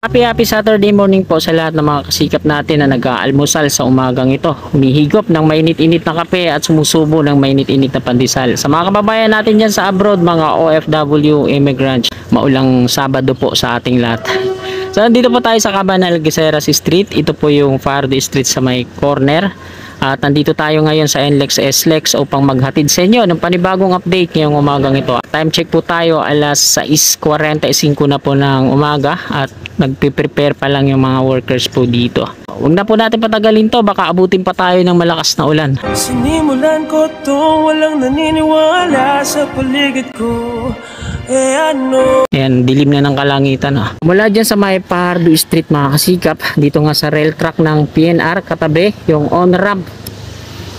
Happy Saturday morning po sa lahat ng mga kasikap natin na nag-aalmusal sa umagang ito. Humihigop ng mainit-init na kape at sumusubo ng mainit-init na pandesal. Sa mga kababayan natin dyan sa abroad, mga OFW, immigrants, maulang Sabado po sa ating lahat. So nandito po tayo sa Cabanal Algeciras Street. Ito po yung Fardo Street sa may corner. At nandito tayo ngayon sa NLEX SLEX upang maghatid sa inyo ng panibagong update ngayong umagang ito. Time check po tayo, alas 6:45 na po ng umaga at nagpe-prepare pa lang yung mga workers po dito. Huwag na po natin patagalin to, baka abutin pa tayo ng malakas na ulan. Sinimulan ko to, walang naniniwala sa paligid ko. Ayan, dilim na ng kalangitan. Mula dyan sa may Pardo Street mga kasikap, dito nga sa rail track ng PNR, katabi yung on-ramp.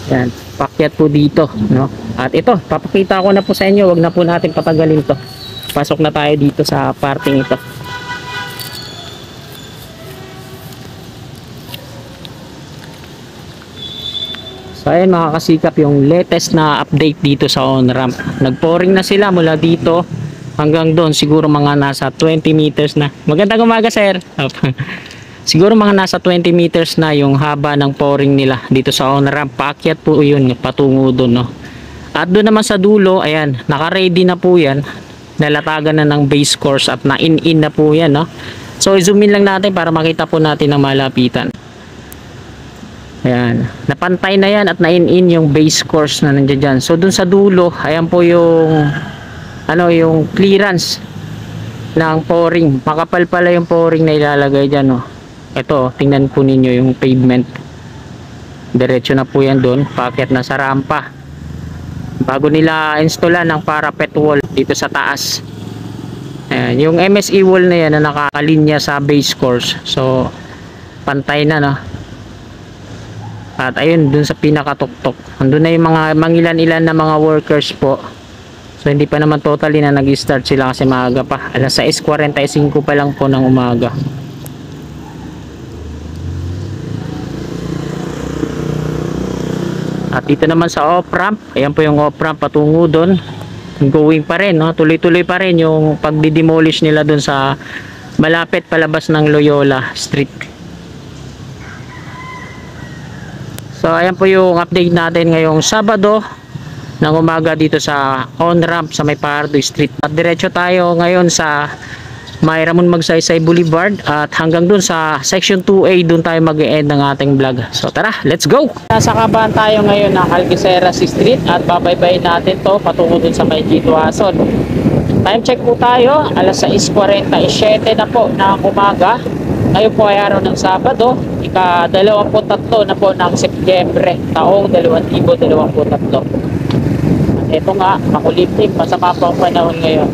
Ayan, pakyat po dito, no? At ito, papakita ko na po sa inyo, wag na po natin patagalin to. Pasok na tayo dito sa parting ito. So ayan mga kasikap, yung latest na update dito sa on-ramp. Nag-pouring na sila mula dito hanggang doon, siguro mga nasa 20 meters na. Magandang umaga sir. Siguro mga nasa 20 meters na yung haba ng pouring nila dito sa on-ramp. Paakyat po yun, patungo doon, no? At doon naman sa dulo, ayan, naka-ready na po yan. Nalatagan na ng base course at na-in-in na po yan, no? So i-zoom in lang natin para makita po natin ng malapitan. Ayan, napantay na yan at na-in-in yung base course na nandiyan dyan. So doon sa dulo, ayan po yung yung clearance ng pouring. Makapal pala yung pouring na ilalagay dyan, no? Ito, tingnan po ninyo yung pavement. Diretso na po yan doon, paakyat na sa rampa. Bago nila installan ng parapet wall dito sa taas. Ayan, yung MSE wall na yan na nakakalinya sa base course. So, pantay na, no? At ayun, dun sa pinakatuktok. Andun na yung mga mangilan-ilan na mga workers po. So hindi pa naman totally na nag-start sila kasi maaga pa. Alas 6:45 pa lang po ng umaga. At dito naman sa off-ramp, ayan po yung off-ramp patungo doon. Going pa rin, no? Tuloy-tuloy pa rin yung pagdi-demolish nila doon sa malapit palabas ng Loyola Street. So ayan po yung update natin ngayong Sabado ng umaga dito sa on-ramp sa may Pardo Street. At diretso tayo ngayon sa may Ramon Magsaysay Boulevard at hanggang dun sa section 2A dun tayo mag-e-end ng ating vlog. So tara, let's go! Nasa kabahan tayo ngayon ng Algeciras Street at babaybayin natin to patungo dun sa may Gito Ason. Time check po tayo, alas 6:47 na po ng umaga. Ngayon po ay araw ng Sabado, ika-23 na po ng Setyembre, taong 2023. At ito nga, makulimlim, masama po ang panahon ngayon.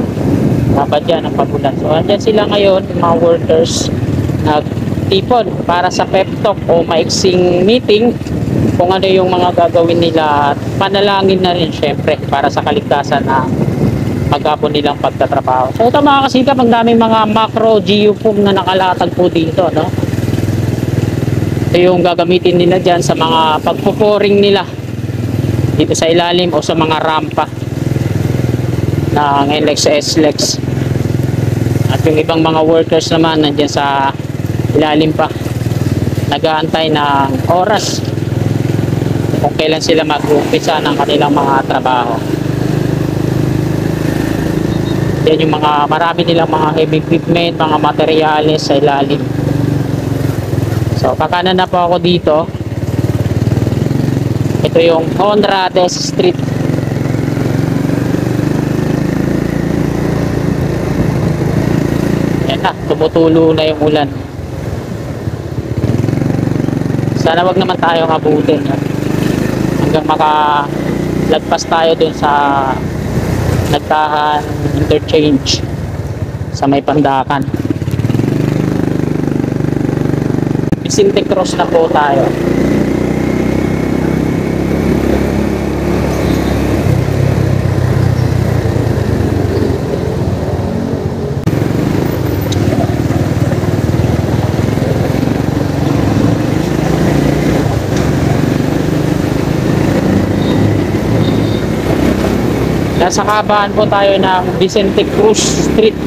Dapat yan ang pagulan. So, andyan sila ngayon, mga workers, nagtipon para sa pep talk o maiksing meeting kung ano yung mga gagawin nila at panalangin na rin syempre para sa kaligtasan na maghapon nilang pagtatrabaho. So ito mga kasikap, ang daming mga macro geofoam na nakalatag po dito, no? Ito yung gagamitin nila dyan sa mga pagpo-pouring nila dito sa ilalim o sa mga rampa ng NLEX SLEX. At yung ibang mga workers naman nandyan sa ilalim pa, nag-aantay ng oras kung kailan sila mag-umpisa ng kanilang mga trabaho. Yan yung mga marami nilang mga heavy equipment, mga materyales sa ilalim. So kakanan na po ako dito. Ito yung Honrades Street. Yan na, tumutulo na yung ulan. Sana wag naman tayo abutin, no? Hanggang makalagpas tayo dun sa Nagtahan interchange sa may Pandakan. Vicente Cruz na po tayo. Nasa kabahan po tayo ng Vicente Cruz Street.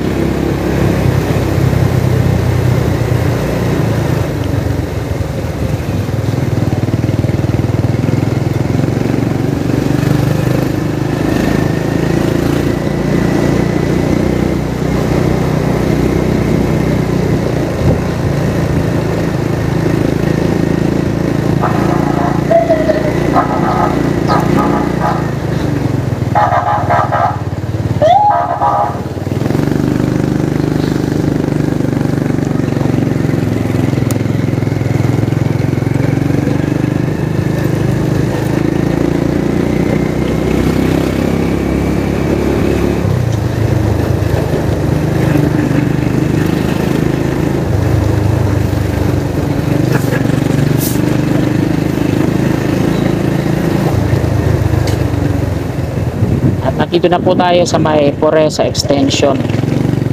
dito na po tayo sa may Poresa Extension.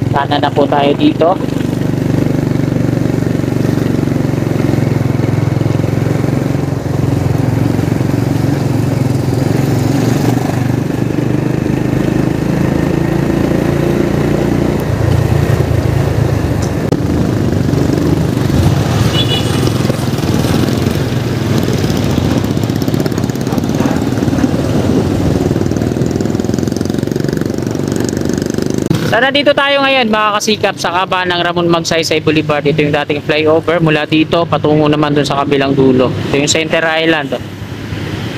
Kanan na po tayo dito. So nandito tayo ngayon mga kasikap sa kaba ng Ramon Magsaysay Boulevard. Ito yung dating flyover mula dito patungo naman dun sa kabilang dulo. Ito yung Center Island.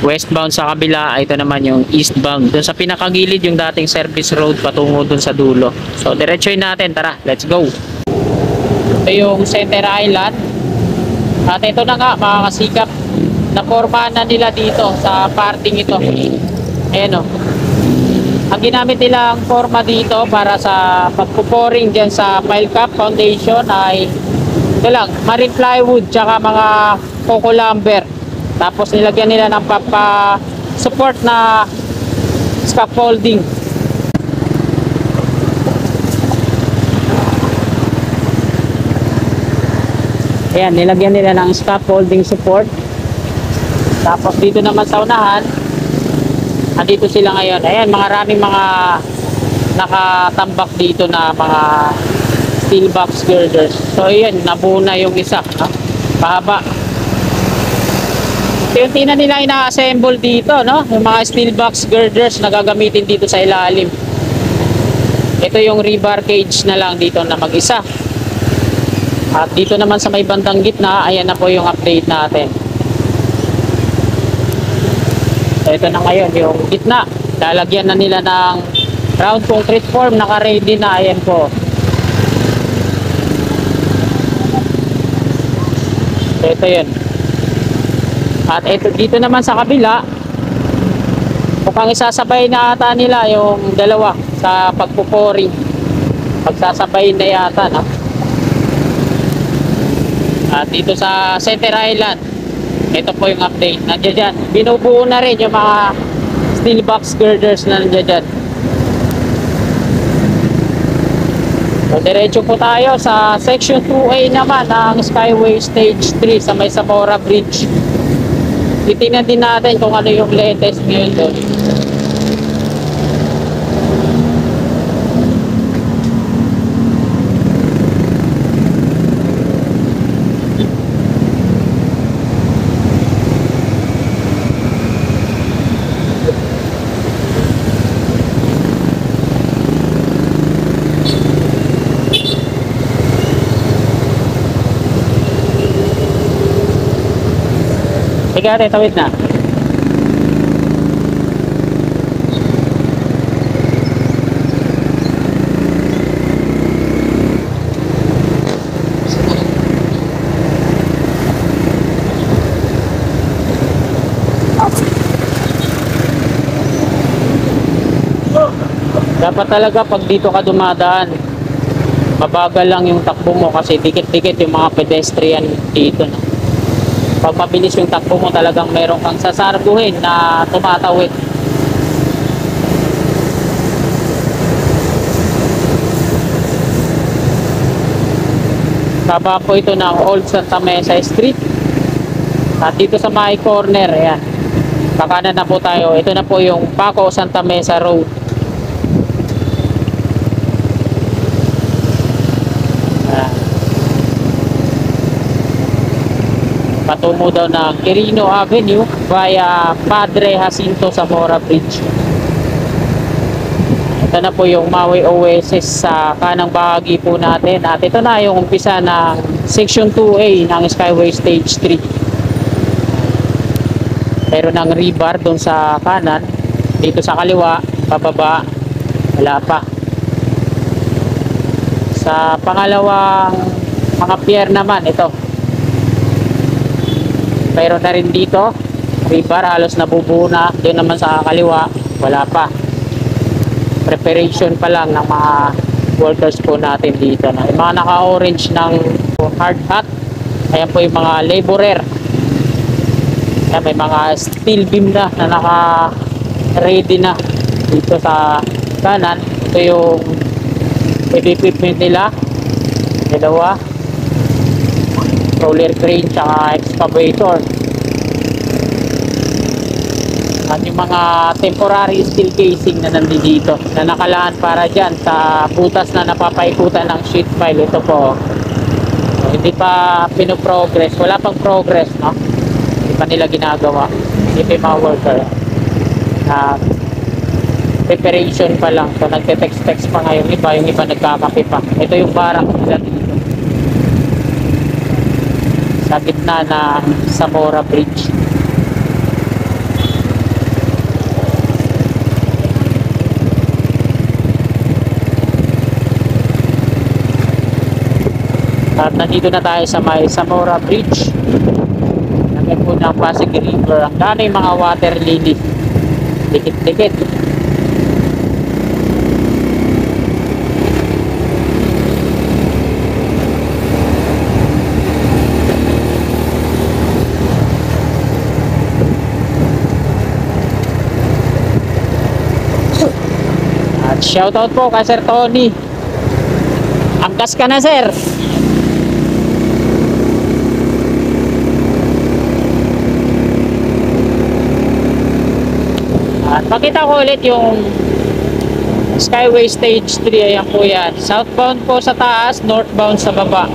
Westbound sa kabila, ito naman yung eastbound. Dun sa pinakagilid yung dating service road patungo dun sa dulo. So diretsoy natin, tara, let's go. Ito yung Center Island. At ito na nga mga kasikap, napormahan na nila dito sa parting ito. Ayan o. Ang ginamit nilang forma dito para sa pagpuporing dyan sa pile cap foundation ay ito lang, marine plywood tsaka mga coco lumber. Tapos nilagyan nila ng support na scaffolding. Ayan, nilagyan nila ng scaffolding support. Tapos dito naman sa unahan, andito sila ngayon. Ayan, maraming mga nakatambak dito na mga steel box girders. So ayan, nabuo na yung isa. Pahaba. Unti na nila ina-assemble dito, no? Yung mga steel box girders na gagamitin dito sa ilalim. Ito yung rebar cage na lang dito na mag-isa. At dito naman sa may bandang gitna, ayan na po yung update natin. So ito na ngayon yung gitna. Lalagyan na nila ng round concrete form. Naka-ready na. Ayan po. So ito yun. At ito, dito naman sa kabila, mukhang isasabay na ata nila yung dalawa sa pagpuporing. Pagsasabay na yata, no? At dito sa Center Island, ito po yung update. Nandiyan dyan. Binubuo na rin yung mga steel box girders na nandiyan dyan. So, diretso po tayo sa section 2A naman ng Skyway Stage 3 sa may Zamora Bridge. Titingnan din natin kung ano yung latest ngayon doon. Sige ate, tawid na. Dapat talaga pag dito ka dumadaan, mabagal lang yung takbo mo kasi dikit-dikit yung mga pedestrian dito, no? Pag mabilis yung takbo mo, talagang meron kang sasarguhin na tumatawid. Baba po ito ng Old Santa Mesa Street. At dito sa may corner, ayan, kakanan na po tayo. Ito na po yung Paco Santa Mesa Road. Patungo daw ng Quirino Avenue via Padre Jacinto Zamora Bridge. Ito na po yung Maui Oasis sa kanang bahagi po natin. At ito na yung umpisa ng Section 2A ng Skyway Stage 3. Pero ng rebar doon sa kanan. Dito sa kaliwa, pababa, wala pa. Sa pangalawang mga pier naman, ito. Pero na rin dito, rebar halos nabubuo na. Doon naman sa kaliwa, wala pa. Preparation pa lang ng mga workers po natin dito. Yung mga naka-orange ng hard hat, ayan po yung mga laborer. Ayan, may mga steel beam na naka-ready na. Dito sa kanan, ito yung equipment nila. Dalawa. Roller crane tsaka excavator. At yung mga temporary steel casing na nandito na nakalaan para dyan sa butas na napapaikutan ng sheet pile. Ito po, hindi pa pinoprogress, wala pang progress, no? Hindi pa nila ginagawa, hindi pa yung mga worker preparation pa lang. So nagte-text pa ngayon yung iba nagkakape pa. Ito yung barak nila dito sa gitna na Zamora Bridge. At nandito na tayo sa may Zamora Bridge. Lagay po ng Pasig River. Ang dami mga water lily. Dikit-dikit. At shoutout po kay Sir Tony. Angkas ka na, sir. At pakita ko ulit yung Skyway Stage 3. Ayan po yan. Southbound po sa taas, northbound sa baba.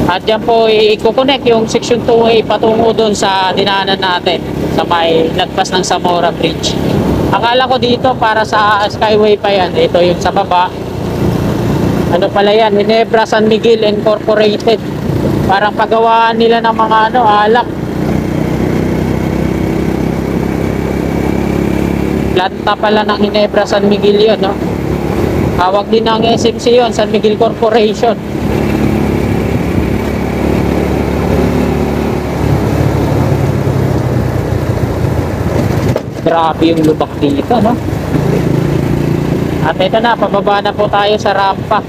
At yan po i-connect yung section 2A patungo doon sa dinaanan natin sa may lagpas ng Zamora Bridge. Akala ko dito para sa Skyway pa yan. Ito yung sa baba. Ano pala yan? Ginebra San Miguel Incorporated. Parang pagawaan nila ng mga alak. Planta pala ng Ginebra San Miguel yun, no? Hawak din ng SMC yun, San Miguel Corporation. Grabe yung lubak dito, no? At ito na, pababa na po tayo sa rampa.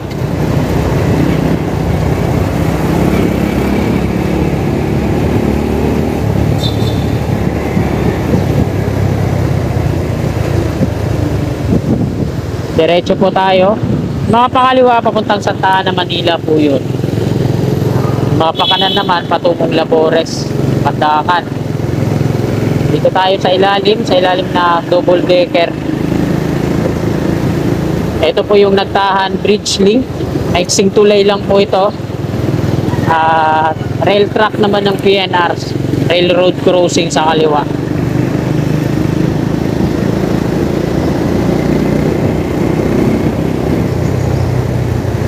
Diretso po tayo. Mga pakaliwa papuntang Santa Ana, Manila po yun. Mga pakanan naman patungong Labores, Pandakan. Dito tayo sa ilalim na double decker. Ito po yung Nagtahan Bridge Link. Maiksing tulay lang po ito. Rail track naman ng PNRs. Railroad crossing sa kaliwa.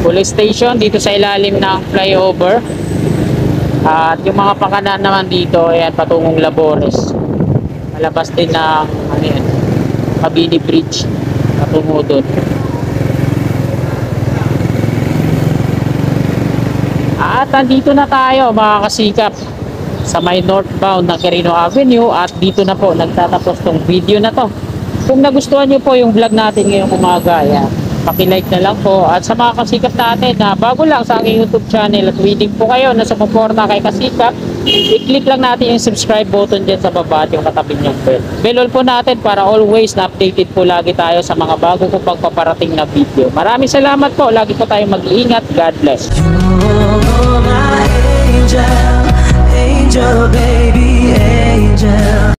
Police station dito sa ilalim ng flyover. At yung mga pakanan naman dito ay patungong Labores. Malabas din ng Mabini Bridge patungo doon. At nandito na tayo mga kasikap sa may northbound ng Quirino Avenue. At dito na po nagtatapos tong video na to. Kung nagustuhan nyo po yung vlog natin ngayong umaga, paki-like na lang po. At sa mga kasikap natin na bago lang sa aking YouTube channel at willing po kayo na sumuporta kay Kasikap, i-click lang natin yung subscribe button dyan sa baba at yung katabi niyong bell. Bell po natin para always na updated po lagi tayo sa mga bago ko pagpaparating na video. Maraming salamat po. Lagi po tayong mag-iingat. God bless. You're my angel, angel baby, angel.